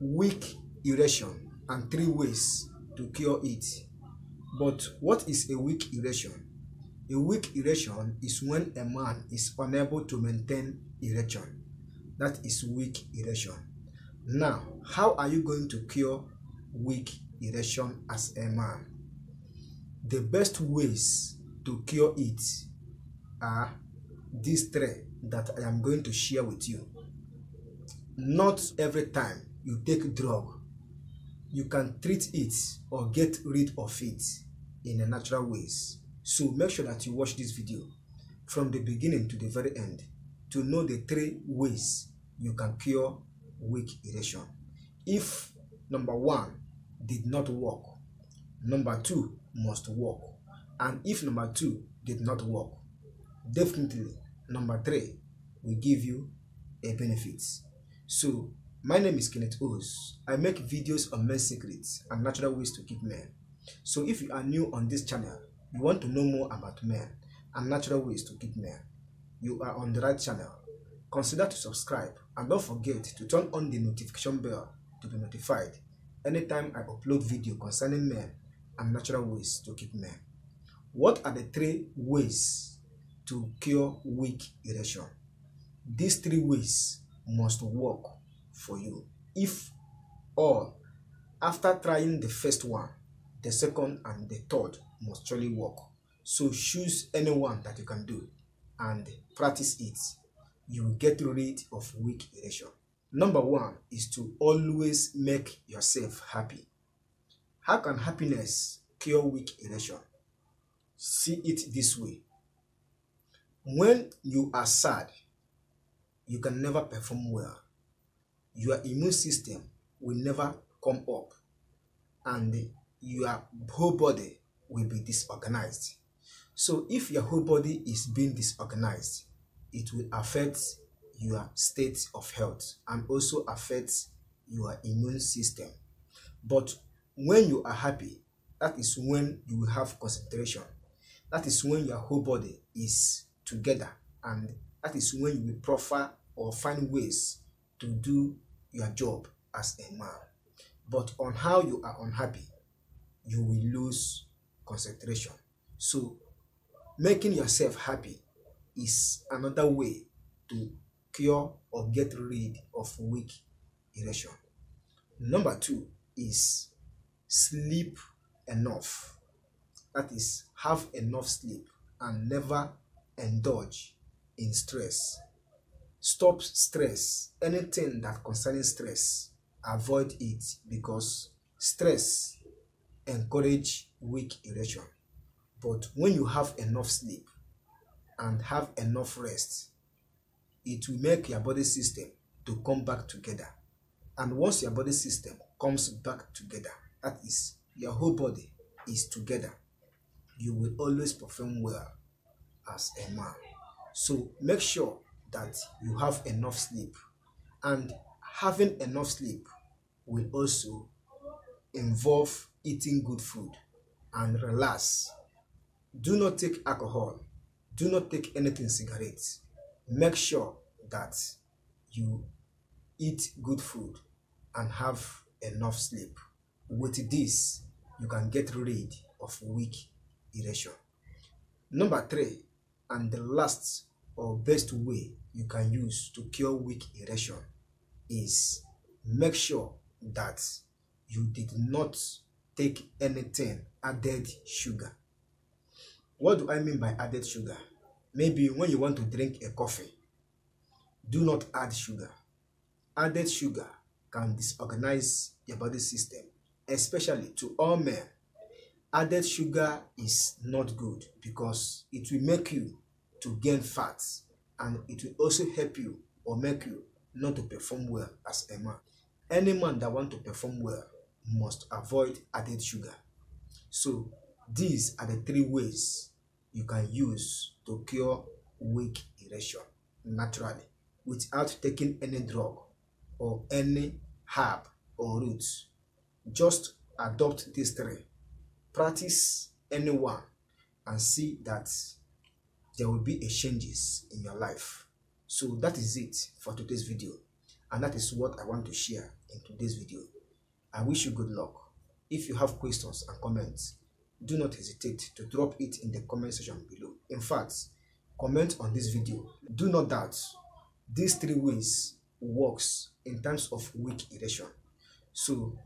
weak erection and 3 ways to cure it. But what is a weak erection? A weak erection is when a man is unable to maintain erection. That is weak erection. Now, how are you going to cure weak erection as a man? The best ways to cure it are these 3 that I am going to share with you. Not every time you take drug, you can treat it or get rid of it in a natural ways. So make sure that you watch this video from the beginning to the very end to know the 3 ways you can cure weak erection. If number 1 did not work, number 2 must work. And if number 2 did not work, definitely number 3 will give you a benefit. So my name is Kenneth Os. I make videos on men's secrets and natural ways to keep men. So if you are new on this channel, you want to know more about men and natural ways to keep men, you are on the right channel. Consider to subscribe and don't forget to turn on the notification bell to be notified anytime I upload video concerning men and natural ways to keep men. What are the 3 ways to cure weak erection? These 3 ways must work for you. If all, after trying the first one, the second and the third must surely work. So choose any one that you can do and practice it. You will get rid of weak erection. Number 1 is to always make yourself happy. How can happiness cure weak erection? See it this way. When you are sad, you can never perform well. Your immune system will never come up and your whole body will be disorganized. So if your whole body is being disorganized, it will affect your state of health and also affect your immune system. But when you are happy, that is when you will have concentration. That is when your whole body is together, and that is when you will prefer or find ways to do your job as a man. But on how you are unhappy, you will lose concentration. So making yourself happy is another way to cure or get rid of weak erection. Number 2 is sleep enough. That is, have enough sleep and never indulge in stress. Stop stress. Anything that concerns stress, avoid it, because stress encourages weak erection. But when you have enough sleep and have enough rest, it will make your body system to come back together. And once your body system comes back together, that is, your whole body is together, you will always perform well as a man. So make sure that you have enough sleep, and having enough sleep will also involve eating good food and relax. Do not take alcohol. Do not take anything cigarettes. Make sure that you eat good food and have enough sleep. With this, you can get rid of weak erection. Number 3, and the last or best way you can use to cure weak erection is make sure that you did not take anything added sugar. What do I mean by added sugar? Maybe when you want to drink a coffee, do not add sugar. Added sugar can disorganize your body system, especially to all men. Added sugar is not good because it will make you to gain fat, and it will also help you or make you not to perform well as a man. Any man that wants to perform well must avoid added sugar. So these are the 3 ways you can use to cure weak erection naturally without taking any drug or any herb or roots. Just adopt these 3. Practice any one and see that there will be a changes in your life. So that is it for today's video. and that is what I want to share in today's video. I wish you good luck. If you have questions and comments, do not hesitate to drop it in the comment section below. In fact, comment on this video. Do not doubt these 3 ways works in terms of weak erection. So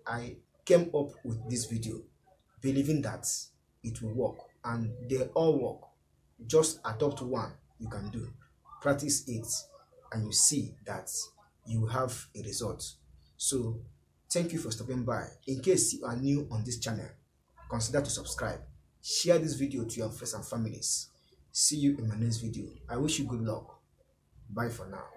I came up with this video believing that it will work, and they all work. Just adopt one you can do, practice it, and you see that you have a result. So thank you for stopping by. In case you are new on this channel, consider to subscribe. Share this video to your friends and families. See you in my next video. I wish you good luck. Bye for now.